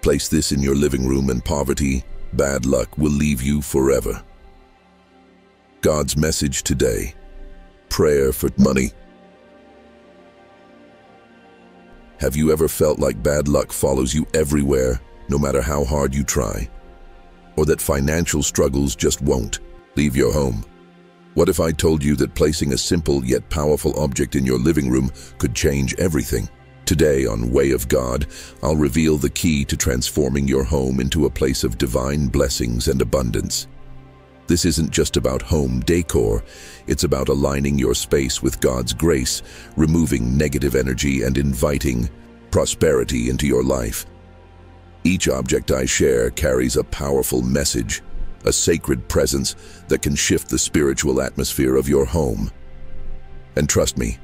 Place this in your living room and poverty, bad luck will leave you forever. God's message today: prayer for money. Have you ever felt like bad luck follows you everywhere, no matter how hard you try? Or that financial struggles just won't leave your home? What if I told you that placing a simple yet powerful object in your living room could change everything? Today on Way of God, I'll reveal the key to transforming your home into a place of divine blessings and abundance. This isn't just about home decor, it's about aligning your space with God's grace, removing negative energy and inviting prosperity into your life. Each object I share carries a powerful message, a sacred presence that can shift the spiritual atmosphere of your home. And trust me,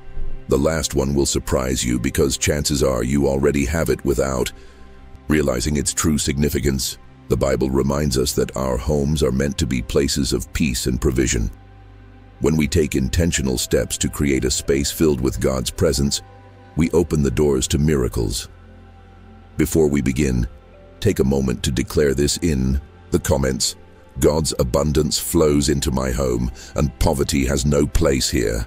the last one will surprise you because chances are you already have it without realizing its true significance. The Bible reminds us that our homes are meant to be places of peace and provision. When we take intentional steps to create a space filled with God's presence, we open the doors to miracles. Before we begin, take a moment to declare this in the comments. God's abundance flows into my home, and poverty has no place here.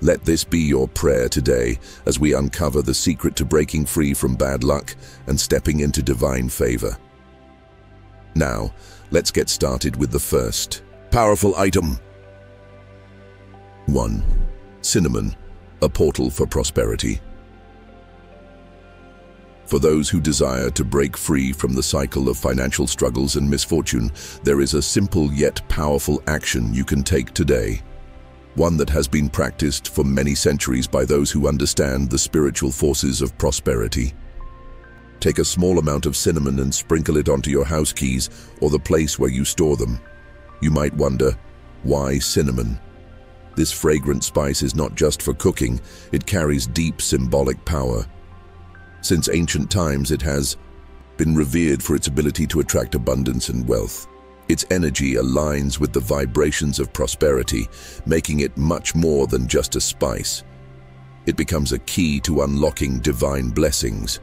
Let this be your prayer today as we uncover the secret to breaking free from bad luck and stepping into divine favor. Now, let's get started with the first powerful item. 1. Cinnamon, a portal for prosperity. For those who desire to break free from the cycle of financial struggles and misfortune, there is a simple yet powerful action you can take today. One that has been practiced for many centuries by those who understand the spiritual forces of prosperity. Take a small amount of cinnamon and sprinkle it onto your house keys or the place where you store them. You might wonder, why cinnamon? This fragrant spice is not just for cooking, it carries deep symbolic power. Since ancient times, it has been revered for its ability to attract abundance and wealth. Its energy aligns with the vibrations of prosperity, making it much more than just a spice. It becomes a key to unlocking divine blessings.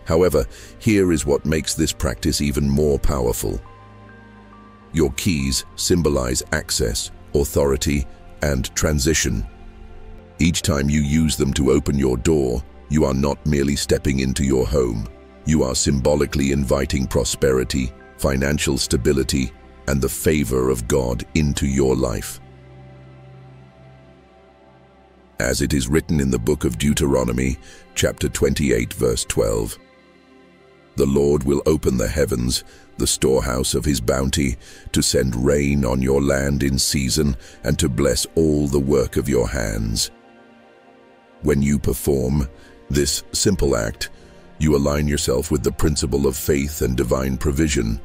However, here is what makes this practice even more powerful. Your keys symbolize access, authority, and transition. Each time you use them to open your door, you are not merely stepping into your home. You are symbolically inviting prosperity, financial stability, and the favor of God into your life. As it is written in the book of Deuteronomy, chapter 28, verse 12, "The Lord will open the heavens, the storehouse of his bounty, to send rain on your land in season and to bless all the work of your hands." When you perform this simple act, you align yourself with the principle of faith and divine provision,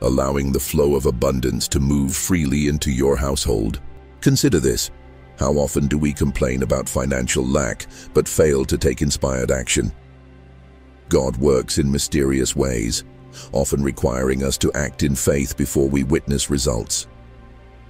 allowing the flow of abundance to move freely into your household. Consider this. How often do we complain about financial lack but fail to take inspired action? God works in mysterious ways, often requiring us to act in faith before we witness results.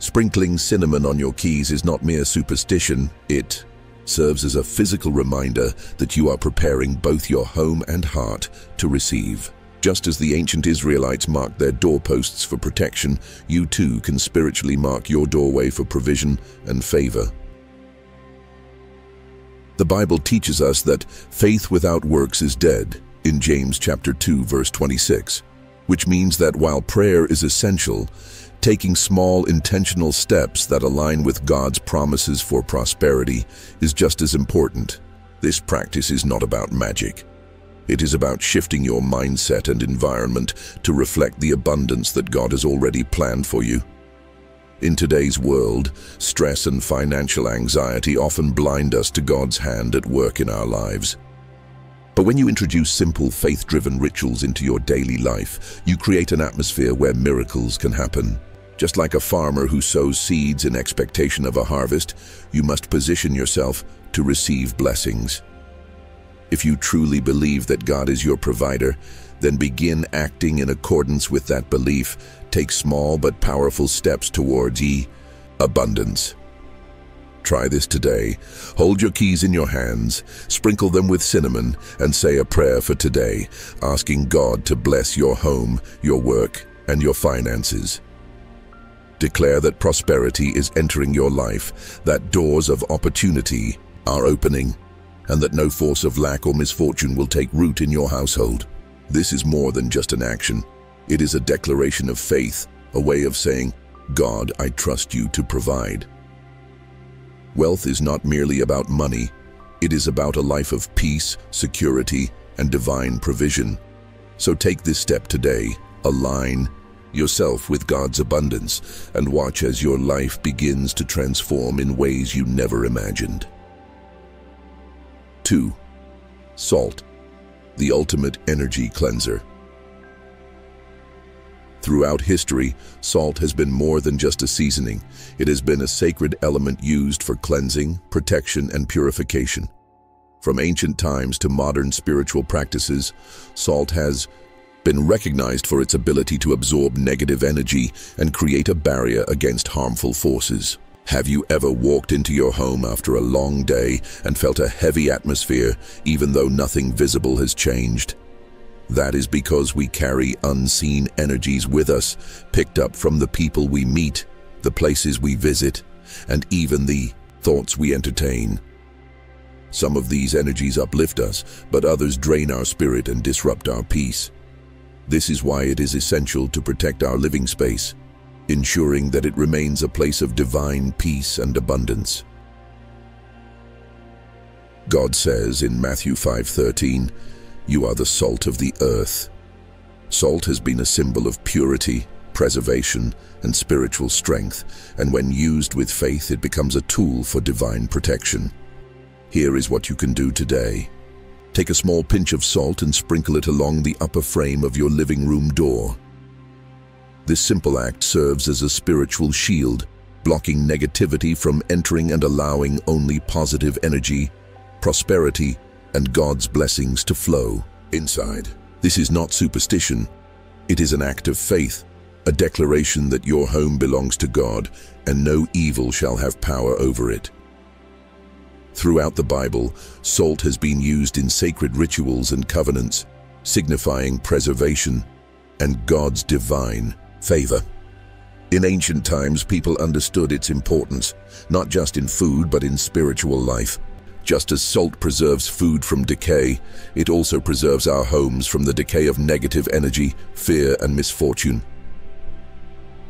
Sprinkling cinnamon on your keys is not mere superstition, it serves as a physical reminder that you are preparing both your home and heart to receive. Just as the ancient Israelites marked their doorposts for protection, you too can spiritually mark your doorway for provision and favor. The Bible teaches us that faith without works is dead, in James chapter 2, verse 26, which means that while prayer is essential, taking small intentional steps that align with God's promises for prosperity is just as important. This practice is not about magic. It is about shifting your mindset and environment to reflect the abundance that God has already planned for you. In today's world, stress and financial anxiety often blind us to God's hand at work in our lives. But when you introduce simple faith-driven rituals into your daily life, you create an atmosphere where miracles can happen. Just like a farmer who sows seeds in expectation of a harvest, you must position yourself to receive blessings. If you truly believe that God is your provider, then begin acting in accordance with that belief. Take small but powerful steps towards abundance. Try this today. Hold your keys in your hands, sprinkle them with cinnamon, and say a prayer for today, asking God to bless your home, your work, and your finances. Declare that prosperity is entering your life, that doors of opportunity are opening, and that no force of lack or misfortune will take root in your household. This is more than just an action. It is a declaration of faith, a way of saying, God, I trust you to provide. Wealth is not merely about money. It is about a life of peace, security, and divine provision. So take this step today. Align yourself with God's abundance and watch as your life begins to transform in ways you never imagined. 2. Salt, the ultimate energy cleanser. Throughout history, salt has been more than just a seasoning. It has been a sacred element used for cleansing, protection, and purification. From ancient times to modern spiritual practices, salt has been recognized for its ability to absorb negative energy and create a barrier against harmful forces. Have you ever walked into your home after a long day and felt a heavy atmosphere, even though nothing visible has changed? That is because we carry unseen energies with us, picked up from the people we meet, the places we visit, and even the thoughts we entertain. Some of these energies uplift us, but others drain our spirit and disrupt our peace. This is why it is essential to protect our living space, ensuring that it remains a place of divine peace and abundance. God says in Matthew 5:13, "You are the salt of the earth." Salt has been a symbol of purity, preservation, and spiritual strength, and when used with faith, it becomes a tool for divine protection. Here is what you can do today. Take a small pinch of salt and sprinkle it along the upper frame of your living room door. This simple act serves as a spiritual shield, blocking negativity from entering and allowing only positive energy, prosperity, and God's blessings to flow inside. This is not superstition. It is an act of faith, a declaration that your home belongs to God and no evil shall have power over it. Throughout the Bible, salt has been used in sacred rituals and covenants, signifying preservation and God's divine favor. In ancient times, people understood its importance, not just in food but in spiritual life. Just as salt preserves food from decay, it also preserves our homes from the decay of negative energy, fear, and misfortune.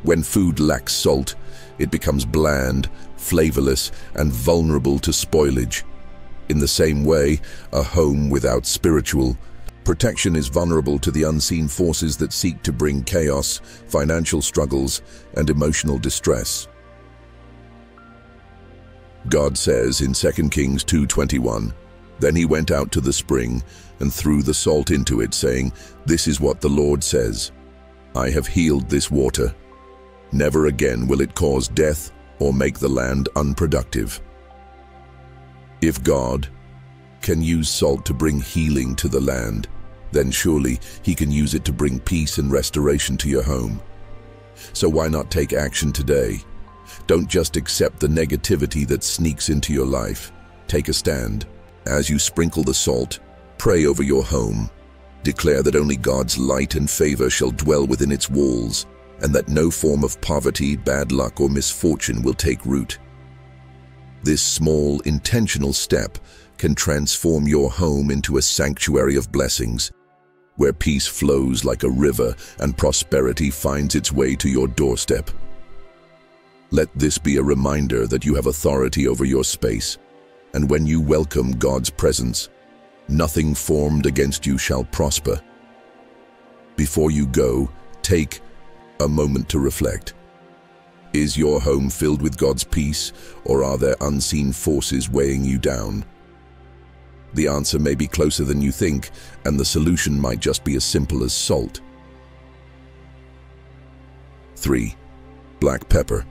When food lacks salt, it becomes bland, flavorless, and vulnerable to spoilage. In the same way, a home without spiritual protection is vulnerable to the unseen forces that seek to bring chaos, financial struggles, and emotional distress. God says in 2 Kings 2:21, "Then he went out to the spring and threw the salt into it, saying, 'This is what the Lord says, I have healed this water. Never again will it cause death or make the land unproductive.'" If God can use salt to bring healing to the land, then surely he can use it to bring peace and restoration to your home. So why not take action today? Don't just accept the negativity that sneaks into your life. Take a stand. As you sprinkle the salt, pray over your home. Declare that only God's light and favor shall dwell within its walls, and that no form of poverty, bad luck, or misfortune will take root. This small, intentional step can transform your home into a sanctuary of blessings, where peace flows like a river and prosperity finds its way to your doorstep. Let this be a reminder that you have authority over your space, and when you welcome God's presence, nothing formed against you shall prosper. Before you go, take a moment to reflect. Is your home filled with God's peace, or are there unseen forces weighing you down? The answer may be closer than you think, and the solution might just be as simple as salt. 3. Black pepper,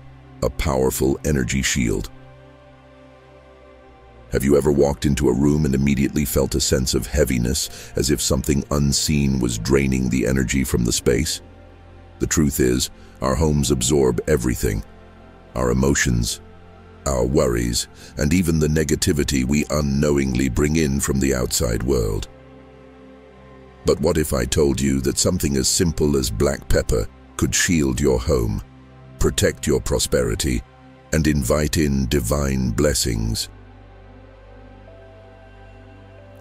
a powerful energy shield. Have you ever walked into a room and immediately felt a sense of heaviness, as if something unseen was draining the energy from the space? The truth is, our homes absorb everything: our emotions, our worries, and even the negativity we unknowingly bring in from the outside world. But what if I told you that something as simple as black pepper could shield your home, protect your prosperity, and invite in divine blessings?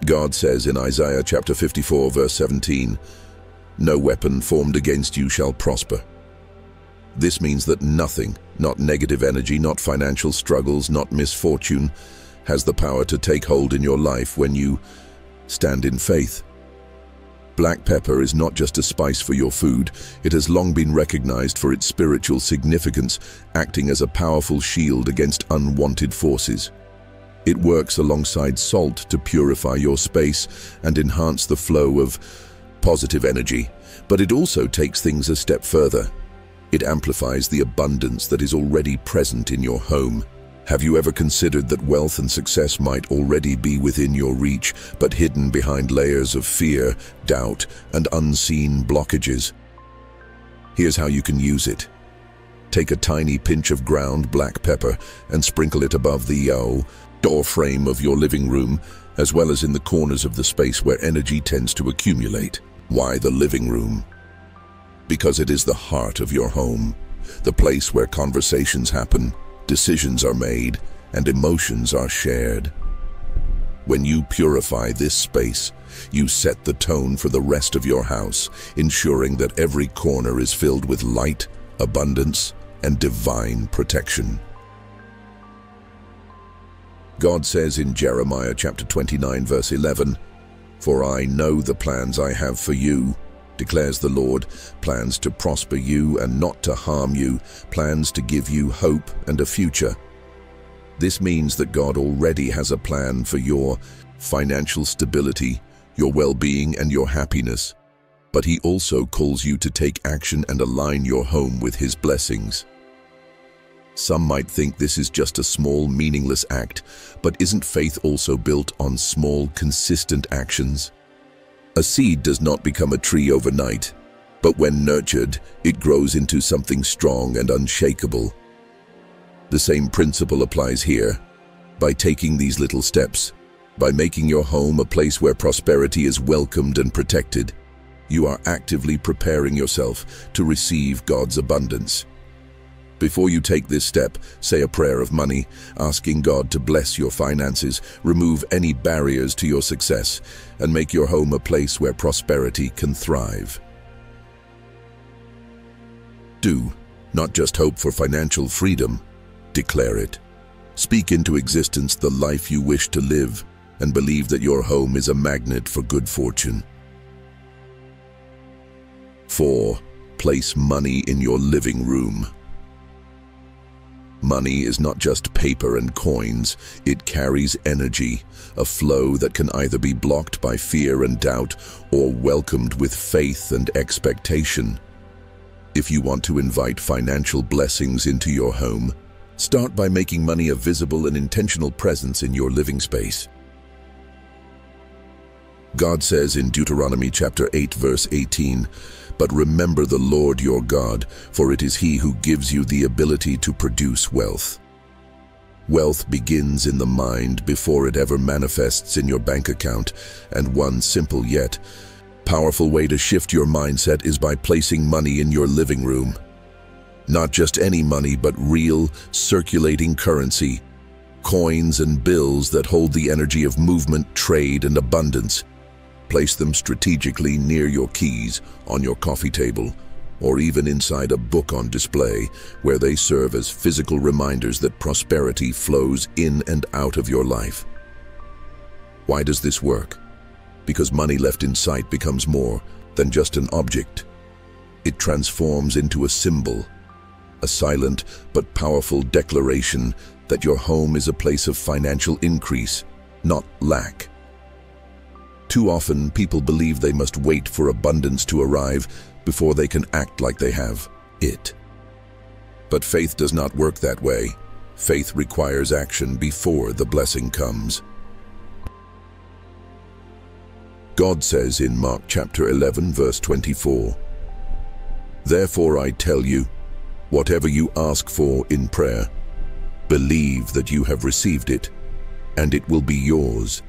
God says in Isaiah chapter 54, verse 17, "No weapon formed against you shall prosper." This means that nothing, not negative energy, not financial struggles, not misfortune, has the power to take hold in your life when you stand in faith. Black pepper is not just a spice for your food. It has long been recognized for its spiritual significance, acting as a powerful shield against unwanted forces. It works alongside salt to purify your space and enhance the flow of positive energy, but it also takes things a step further. It amplifies the abundance that is already present in your home. Have you ever considered that wealth and success might already be within your reach, but hidden behind layers of fear, doubt, and unseen blockages? Here's how you can use it. Take a tiny pinch of ground black pepper and sprinkle it above the door frame of your living room, as well as in the corners of the space where energy tends to accumulate. Why the living room? Because it is the heart of your home, the place where conversations happen, decisions are made, and emotions are shared. When you purify this space, you set the tone for the rest of your house, ensuring that every corner is filled with light, abundance, and divine protection. God says in Jeremiah chapter 29, verse 11, "For I know the plans I have for you, declares the Lord, plans to prosper you and not to harm you, plans to give you hope and a future." This means that God already has a plan for your financial stability, your well-being, and your happiness. But He also calls you to take action and align your home with His blessings. Some might think this is just a small, meaningless act, but isn't faith also built on small, consistent actions? A seed does not become a tree overnight, but when nurtured, it grows into something strong and unshakable. The same principle applies here. By taking these little steps, by making your home a place where prosperity is welcomed and protected, you are actively preparing yourself to receive God's abundance. Before you take this step, say a prayer of money, asking God to bless your finances, remove any barriers to your success, and make your home a place where prosperity can thrive. Do not just hope for financial freedom, declare it. Speak into existence the life you wish to live, and believe that your home is a magnet for good fortune. 4. Place money in your living room. Money is not just paper and coins, it carries energy, a flow that can either be blocked by fear and doubt or welcomed with faith and expectation. If you want to invite financial blessings into your home, start by making money a visible and intentional presence in your living space. God says in Deuteronomy chapter 8, verse 18, "But remember the Lord your God, for it is He who gives you the ability to produce wealth." Wealth begins in the mind before it ever manifests in your bank account, and one simple yet powerful way to shift your mindset is by placing money in your living room. Not just any money, but real, circulating currency, coins and bills that hold the energy of movement, trade, and abundance. Place them strategically near your keys, on your coffee table, or even inside a book on display, where they serve as physical reminders that prosperity flows in and out of your life. Why does this work? Because money left in sight becomes more than just an object. It transforms into a symbol, a silent but powerful declaration that your home is a place of financial increase, not lack. Too often, people believe they must wait for abundance to arrive before they can act like they have it. But faith does not work that way. Faith requires action before the blessing comes. God says in Mark chapter 11, verse 24, "Therefore I tell you, whatever you ask for in prayer, Believe that you have received it, and it will be yours.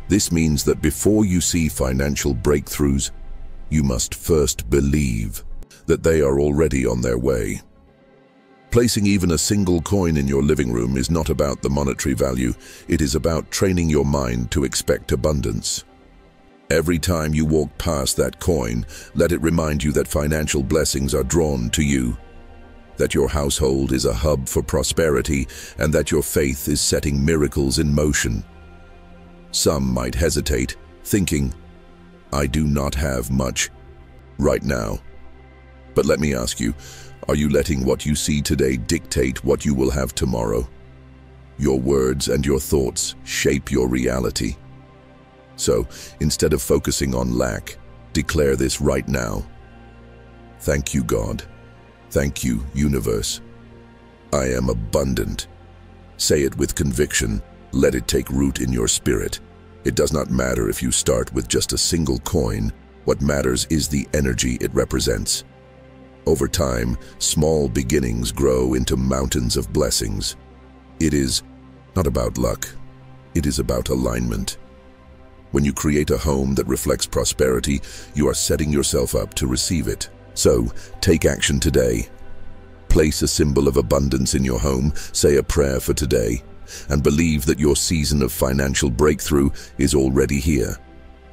This means that before you see financial breakthroughs, you must first believe that they are already on their way. Placing even a single coin in your living room is not about the monetary value, it is about training your mind to expect abundance. Every time you walk past that coin, let it remind you that financial blessings are drawn to you, that your household is a hub for prosperity, and that your faith is setting miracles in motion. Some might hesitate, thinking, "I do not have much right now." But let me ask you, are you letting what you see today dictate what you will have tomorrow? Your words and your thoughts shape your reality. So, instead of focusing on lack, declare this right now. Thank you, God. Thank you, universe. I am abundant. Say it with conviction. Let it take root in your spirit. It does not matter if you start with just a single coin. What matters is the energy it represents. Over time, small beginnings grow into mountains of blessings. It is not about luck. It is about alignment. When you create a home that reflects prosperity, you are setting yourself up to receive it. So, take action today. Place a symbol of abundance in your home, say a prayer for today, and believe that your season of financial breakthrough is already here.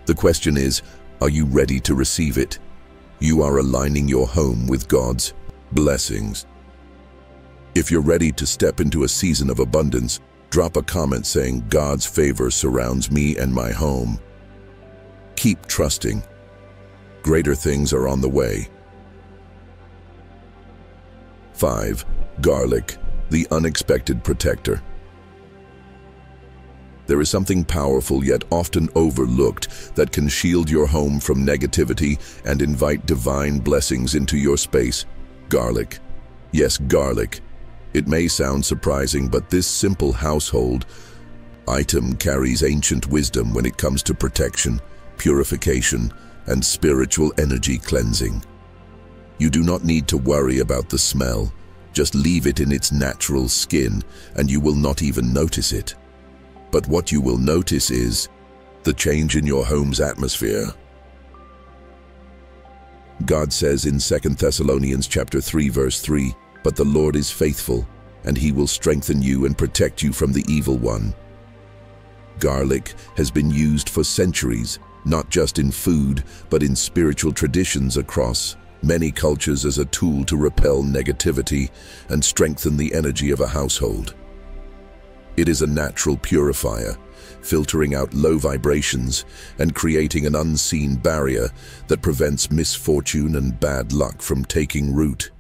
The question is, are you ready to receive it? You are aligning your home with God's blessings. If you're ready to step into a season of abundance, drop a comment saying, "God's favor surrounds me and my home." Keep trusting. Greater things are on the way. 5. Garlic, the unexpected protector. There is something powerful yet often overlooked that can shield your home from negativity and invite divine blessings into your space. Garlic. Yes, garlic. It may sound surprising, but this simple household item carries ancient wisdom when it comes to protection, purification, and spiritual energy cleansing. You do not need to worry about the smell. Just leave it in its natural skin, and you will not even notice it. But what you will notice is the change in your home's atmosphere. God says in 2 Thessalonians chapter 3 verse 3, "But the Lord is faithful, and he will strengthen you and protect you from the evil one." Garlic has been used for centuries, not just in food, but in spiritual traditions across many cultures as a tool to repel negativity and strengthen the energy of a household. It is a natural purifier, filtering out low vibrations and creating an unseen barrier that prevents misfortune and bad luck from taking root.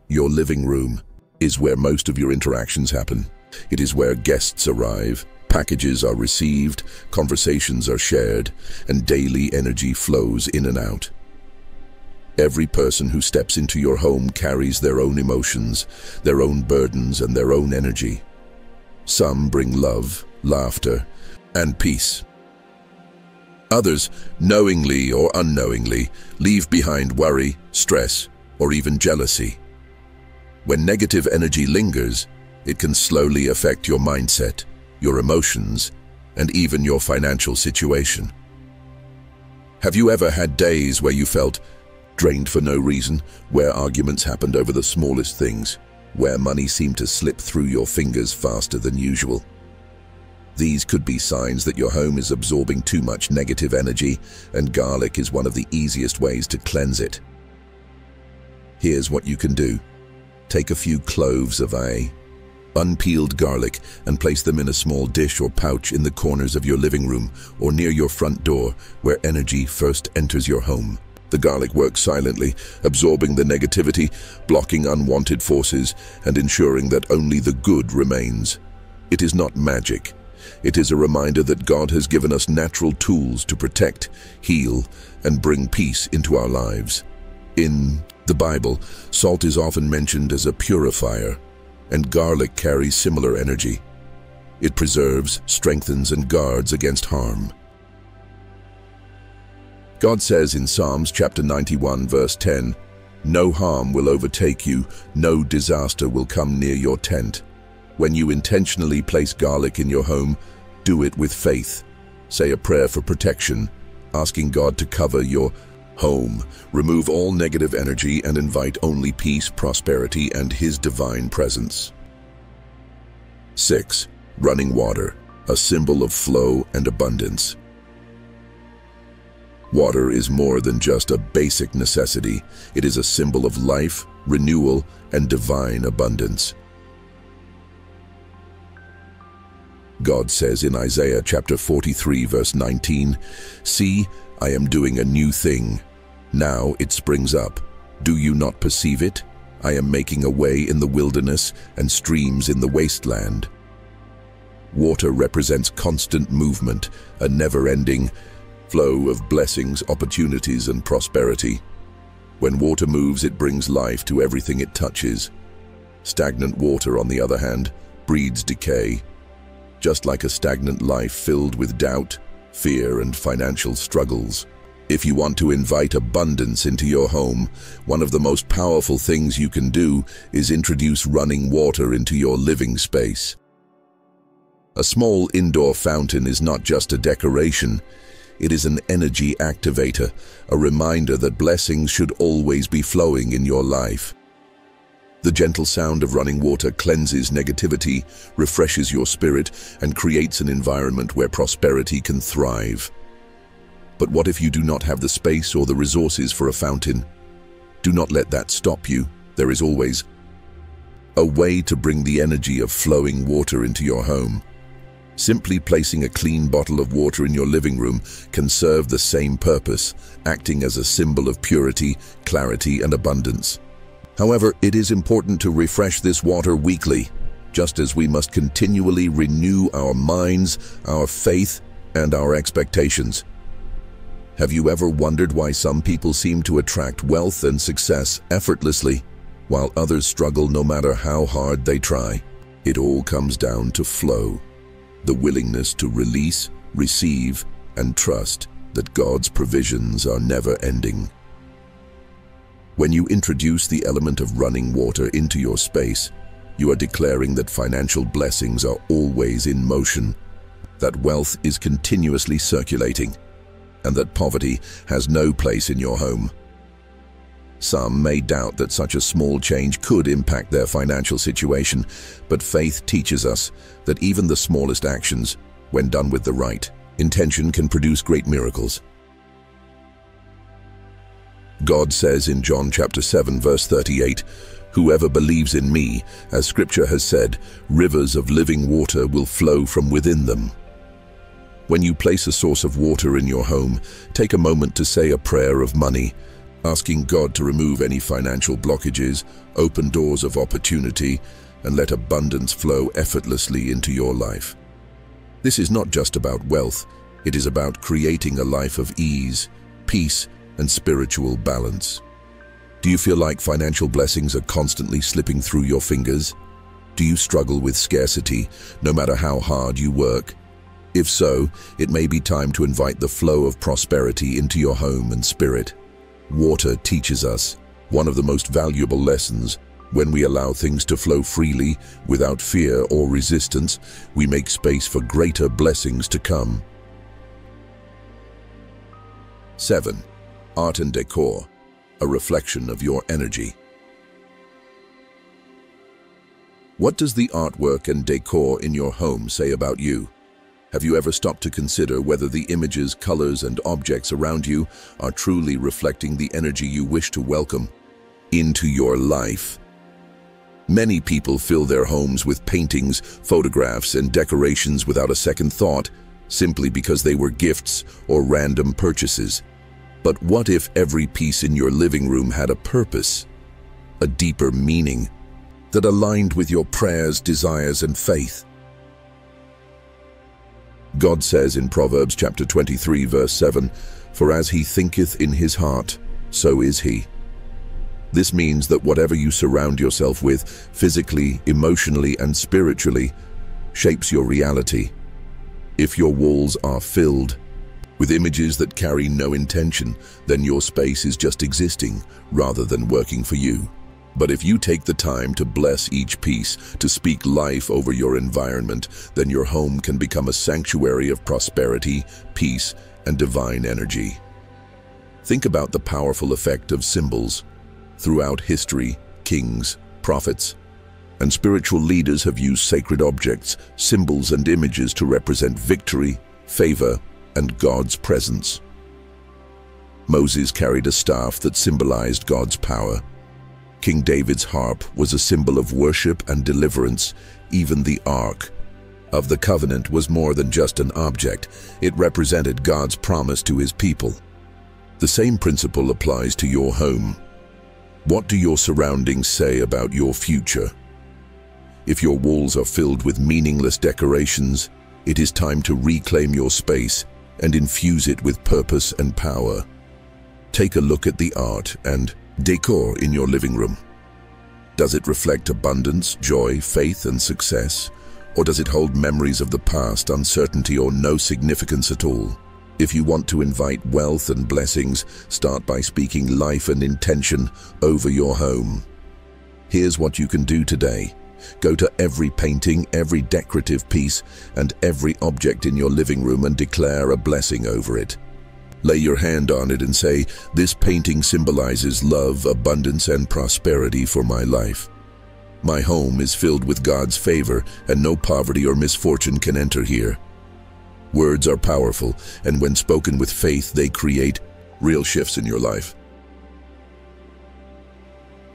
Your living room is where most of your interactions happen. It is where guests arrive, packages are received, conversations are shared, and daily energy flows in and out. Every person who steps into your home carries their own emotions, their own burdens, and their own energy. Some bring love, laughter, and peace. Others, knowingly or unknowingly, leave behind worry, stress, or even jealousy. When negative energy lingers, it can slowly affect your mindset, your emotions, and even your financial situation. Have you ever had days where you felt drained for no reason, where arguments happened over the smallest things, where money seemed to slip through your fingers faster than usual? These could be signs that your home is absorbing too much negative energy, and garlic is one of the easiest ways to cleanse it. Here's what you can do. Take a few cloves of unpeeled garlic and place them in a small dish or pouch in the corners of your living room or near your front door, where energy first enters your home. The garlic works silently, absorbing the negativity, blocking unwanted forces, and ensuring that only the good remains. It is not magic. It is a reminder that God has given us natural tools to protect, heal, and bring peace into our lives. In the Bible, salt is often mentioned as a purifier, and garlic carries similar energy. It preserves, strengthens, and guards against harm. God says in Psalms chapter 91 verse 10, "No harm will overtake you, no disaster will come near your tent." When you intentionally place garlic in your home, do it with faith. Say a prayer for protection, asking God to cover your home. Remove all negative energy and invite only peace, prosperity, and His divine presence. 6. Running water, a symbol of flow and abundance. Water is more than just a basic necessity. It is a symbol of life, renewal, and divine abundance. God says in Isaiah chapter 43 verse 19, "See, I am doing a new thing. Now it springs up. Do you not perceive it? I am making a way in the wilderness and streams in the wasteland." Water represents constant movement, a never-ending flow of blessings, opportunities, and prosperity. When water moves, it brings life to everything it touches. Stagnant water, on the other hand, breeds decay. Just like a stagnant life filled with doubt, fear, and financial struggles. If you want to invite abundance into your home, one of the most powerful things you can do is introduce running water into your living space. A small indoor fountain is not just a decoration. It is an energy activator, a reminder that blessings should always be flowing in your life. The gentle sound of running water cleanses negativity, refreshes your spirit, and creates an environment where prosperity can thrive. But what if you do not have the space or the resources for a fountain? Do not let that stop you. There is always a way to bring the energy of flowing water into your home. Simply placing a clean bottle of water in your living room can serve the same purpose, acting as a symbol of purity, clarity, and abundance. However, it is important to refresh this water weekly, just as we must continually renew our minds, our faith, and our expectations. Have you ever wondered why some people seem to attract wealth and success effortlessly, while others struggle no matter how hard they try? It all comes down to flow. The willingness to release, receive, and trust that God's provisions are never-ending. When you introduce the element of running water into your space, you are declaring that financial blessings are always in motion, that wealth is continuously circulating, and that poverty has no place in your home. Some may doubt that such a small change could impact their financial situation, but faith teaches us that even the smallest actions, when done with the right intention, can produce great miracles. God says in John chapter 7 verse 38, "Whoever believes in me, as Scripture has said, rivers of living water will flow from within them." When you place a source of water in your home, take a moment to say a prayer of money, asking God to remove any financial blockages, open doors of opportunity, and let abundance flow effortlessly into your life. This is not just about wealth, it is about creating a life of ease, peace, and spiritual balance. Do you feel like financial blessings are constantly slipping through your fingers? Do you struggle with scarcity, no matter how hard you work? If so, it may be time to invite the flow of prosperity into your home and spirit. Water teaches us one of the most valuable lessons. When we allow things to flow freely, without fear or resistance, we make space for greater blessings to come. 7. Art and decor, a reflection of your energy. What does the artwork and decor in your home say about you? Have you ever stopped to consider whether the images, colors, and objects around you are truly reflecting the energy you wish to welcome into your life? Many people fill their homes with paintings, photographs, and decorations without a second thought, simply because they were gifts or random purchases. But what if every piece in your living room had a purpose, a deeper meaning, that aligned with your prayers, desires, and faith? God says in Proverbs chapter 23 verse 7, "For as he thinketh in his heart, so is he." This means that whatever you surround yourself with, physically, emotionally, and spiritually, shapes your reality. If your walls are filled with images that carry no intention, then your space is just existing rather than working for you. But if you take the time to bless each piece, to speak life over your environment, then your home can become a sanctuary of prosperity, peace, and divine energy. Think about the powerful effect of symbols. Throughout history, kings, prophets, and spiritual leaders have used sacred objects, symbols, and images to represent victory, favor, and God's presence. Moses carried a staff that symbolized God's power. King David's harp was a symbol of worship and deliverance. Even the Ark of the Covenant was more than just an object. It represented God's promise to his people. The same principle applies to your home. What do your surroundings say about your future? If your walls are filled with meaningless decorations, it is time to reclaim your space and infuse it with purpose and power. Take a look at the art and decor in your living room. Does it reflect abundance, joy, faith, and success? Or does it hold memories of the past, uncertainty, or no significance at all? If you want to invite wealth and blessings, start by speaking life and intention over your home. Here's what you can do today. Go to every painting, every decorative piece, and every object in your living room and declare a blessing over it. Lay your hand on it and say, "This painting symbolizes love, abundance, and prosperity for my life. My home is filled with God's favor, and no poverty or misfortune can enter here." Words are powerful, and when spoken with faith, they create real shifts in your life.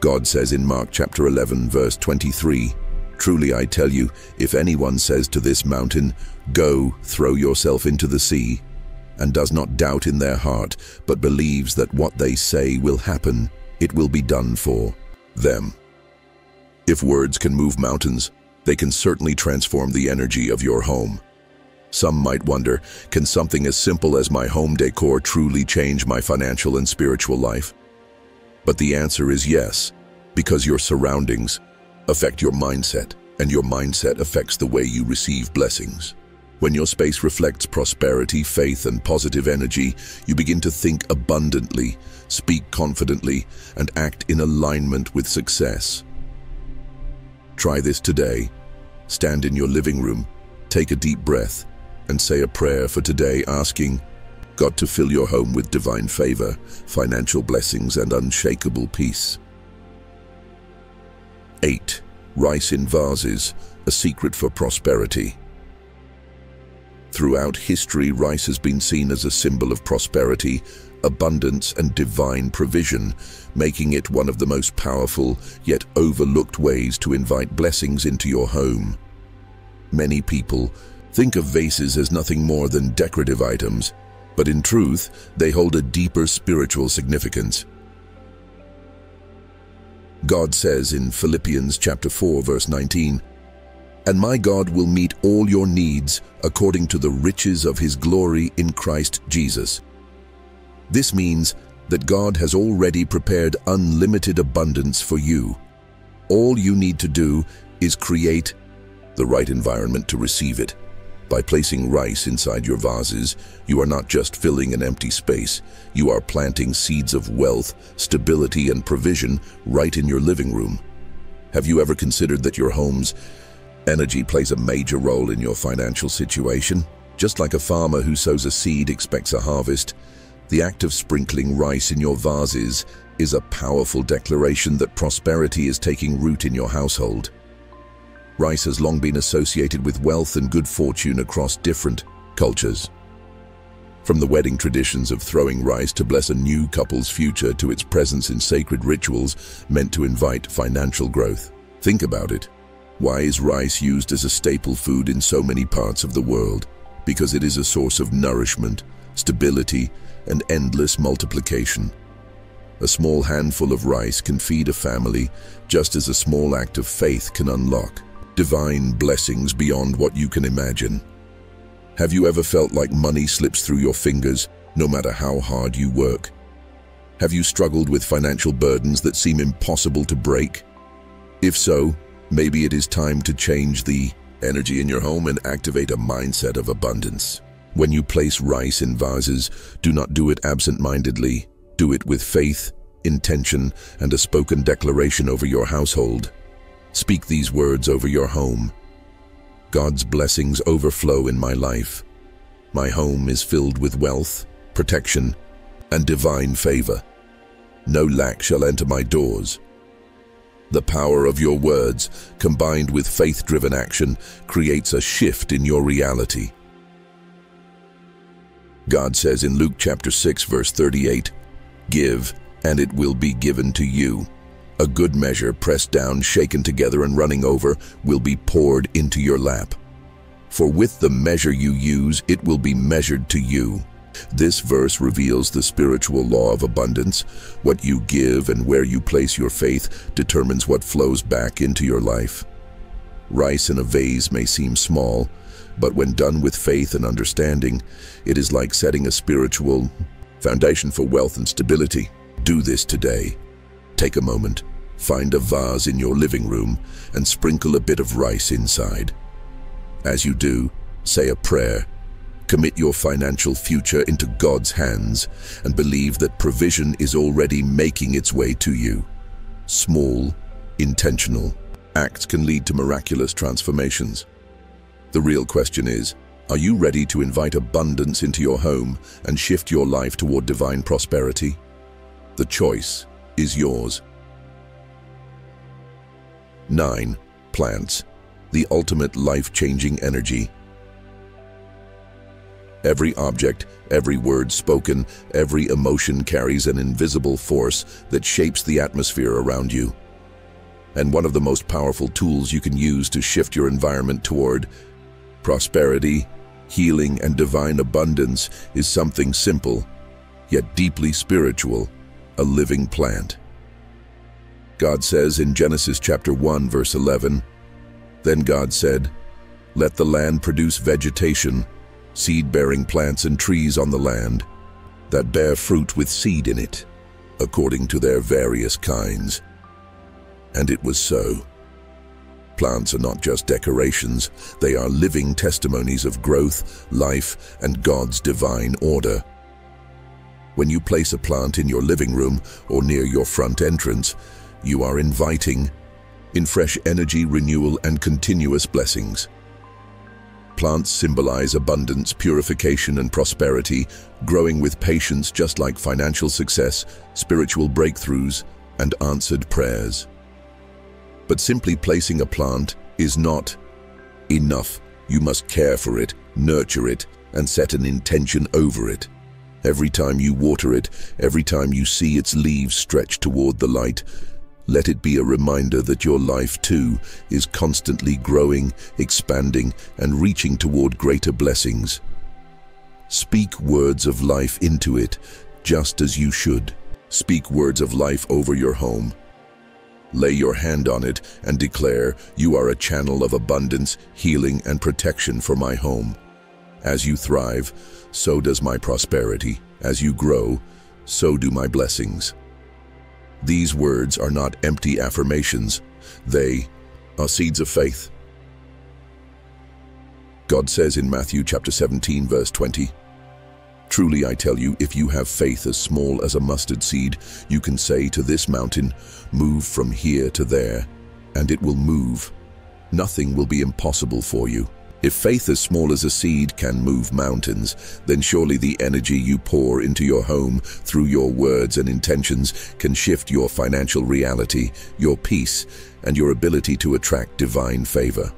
God says in Mark chapter 11, verse 23, "Truly I tell you, if anyone says to this mountain, 'Go, throw yourself into the sea,' and does not doubt in their heart, but believes that what they say will happen, it will be done for them." If words can move mountains, they can certainly transform the energy of your home. Some might wonder, can something as simple as my home decor truly change my financial and spiritual life? But the answer is yes, because your surroundings affect your mindset, and your mindset affects the way you receive blessings. When your space reflects prosperity, faith, and positive energy, you begin to think abundantly, speak confidently, and act in alignment with success. Try this today. Stand in your living room, take a deep breath, and say a prayer for today, asking God to fill your home with divine favor, financial blessings, and unshakable peace. 8. Rice in vases, a secret for prosperity. Throughout history, rice has been seen as a symbol of prosperity, abundance, and divine provision, making it one of the most powerful yet overlooked ways to invite blessings into your home. Many people think of vases as nothing more than decorative items, but in truth, they hold a deeper spiritual significance. God says in Philippians chapter 4, verse 19, "And my God will meet all your needs according to the riches of his glory in Christ Jesus." This means that God has already prepared unlimited abundance for you. All you need to do is create the right environment to receive it. By placing rice inside your vases, you are not just filling an empty space, you are planting seeds of wealth, stability, and provision right in your living room. Have you ever considered that your home's energy plays a major role in your financial situation? Just like a farmer who sows a seed expects a harvest, the act of sprinkling rice in your vases is a powerful declaration that prosperity is taking root in your household. Rice has long been associated with wealth and good fortune across different cultures. From the wedding traditions of throwing rice to bless a new couple's future to its presence in sacred rituals meant to invite financial growth. Think about it. Why is rice used as a staple food in so many parts of the world? Because it is a source of nourishment, stability, and endless multiplication. A small handful of rice can feed a family, just as a small act of faith can unlock divine blessings beyond what you can imagine. Have you ever felt like money slips through your fingers, no matter how hard you work? Have you struggled with financial burdens that seem impossible to break? If so, maybe it is time to change the energy in your home and activate a mindset of abundance. When you place rice in vases, do not do it absent-mindedly. Do it with faith, intention, and a spoken declaration over your household. Speak these words over your home. God's blessings overflow in my life. My home is filled with wealth, protection, and divine favor. No lack shall enter my doors. The power of your words, combined with faith-driven action, creates a shift in your reality. God says in Luke chapter 6, verse 38, "Give, and it will be given to you. A good measure, pressed down, shaken together, and running over, will be poured into your lap. For with the measure you use, it will be measured to you." This verse reveals the spiritual law of abundance. What you give and where you place your faith determines what flows back into your life. Rice in a vase may seem small, but when done with faith and understanding, it is like setting a spiritual foundation for wealth and stability. Do this today. Take a moment, find a vase in your living room, and sprinkle a bit of rice inside. As you do, say a prayer. Commit your financial future into God's hands and believe that provision is already making its way to you. Small, intentional acts can lead to miraculous transformations. The real question is, are you ready to invite abundance into your home and shift your life toward divine prosperity? The choice is yours. 9. Plants, the ultimate life-changing energy. Every object, every word spoken, every emotion carries an invisible force that shapes the atmosphere around you. And one of the most powerful tools you can use to shift your environment toward prosperity, healing, and divine abundance is something simple, yet deeply spiritual: a living plant. God says in Genesis chapter 1, verse 11, "Then God said, 'Let the land produce vegetation, seed-bearing plants and trees on the land, that bear fruit with seed in it, according to their various kinds.' And it was so." Plants are not just decorations, they are living testimonies of growth, life, and God's divine order. When you place a plant in your living room or near your front entrance, you are inviting in fresh energy, renewal, and continuous blessings. Plants symbolize abundance, purification, and prosperity, growing with patience just like financial success, spiritual breakthroughs, and answered prayers. But simply placing a plant is not enough. You must care for it, nurture it, and set an intention over it. Every time you water it, every time you see its leaves stretch toward the light, let it be a reminder that your life too is constantly growing, expanding, and reaching toward greater blessings. Speak words of life into it, just as you should. Speak words of life over your home. Lay your hand on it and declare, "You are a channel of abundance, healing, and protection for my home. As you thrive, so does my prosperity. As you grow, so do my blessings." These words are not empty affirmations. They are seeds of faith. God says in Matthew chapter 17, verse 20, "Truly I tell you, if you have faith as small as a mustard seed, you can say to this mountain, 'Move from here to there,' and it will move. Nothing will be impossible for you." If faith as small as a seed can move mountains, then surely the energy you pour into your home through your words and intentions can shift your financial reality, your peace, and your ability to attract divine favor.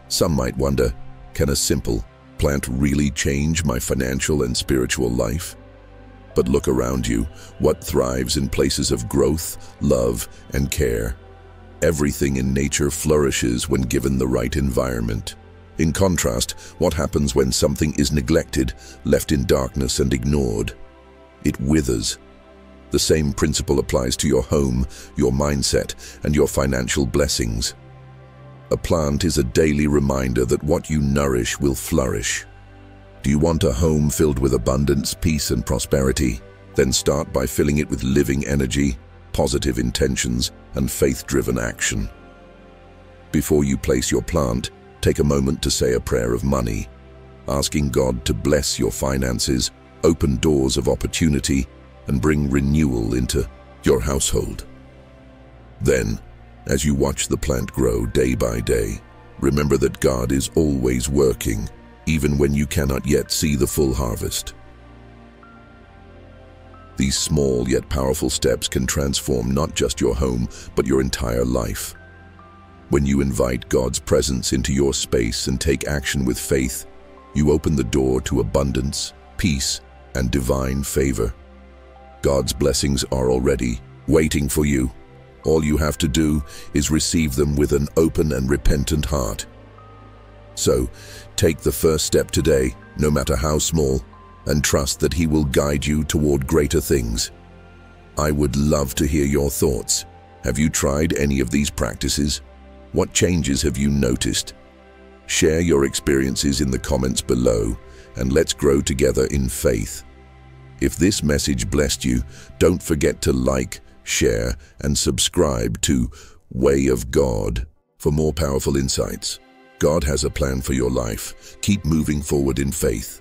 Some might wonder, can a simple plant really change my financial and spiritual life? But look around you. What thrives in places of growth, love, and care? Everything in nature flourishes when given the right environment. In contrast, what happens when something is neglected, left in darkness, and ignored? It withers. The same principle applies to your home, your mindset, and your financial blessings. A plant is a daily reminder that what you nourish will flourish. Do you want a home filled with abundance, peace, and prosperity? Then start by filling it with living energy, positive intentions, and faith-driven action. Before you place your plant, take a moment to say a prayer of money, asking God to bless your finances, open doors of opportunity, and bring renewal into your household. Then, as you watch the plant grow day by day, remember that God is always working, even when you cannot yet see the full harvest. These small yet powerful steps can transform not just your home, but your entire life. When you invite God's presence into your space and take action with faith, you open the door to abundance, peace, and divine favor. God's blessings are already waiting for you. All you have to do is receive them with an open and repentant heart. So, take the first step today, no matter how small, and trust that He will guide you toward greater things. I would love to hear your thoughts. Have you tried any of these practices? What changes have you noticed? Share your experiences in the comments below, and let's grow together in faith. If this message blessed you, don't forget to like, share, and subscribe to Way of God for more powerful insights. God has a plan for your life. Keep moving forward in faith.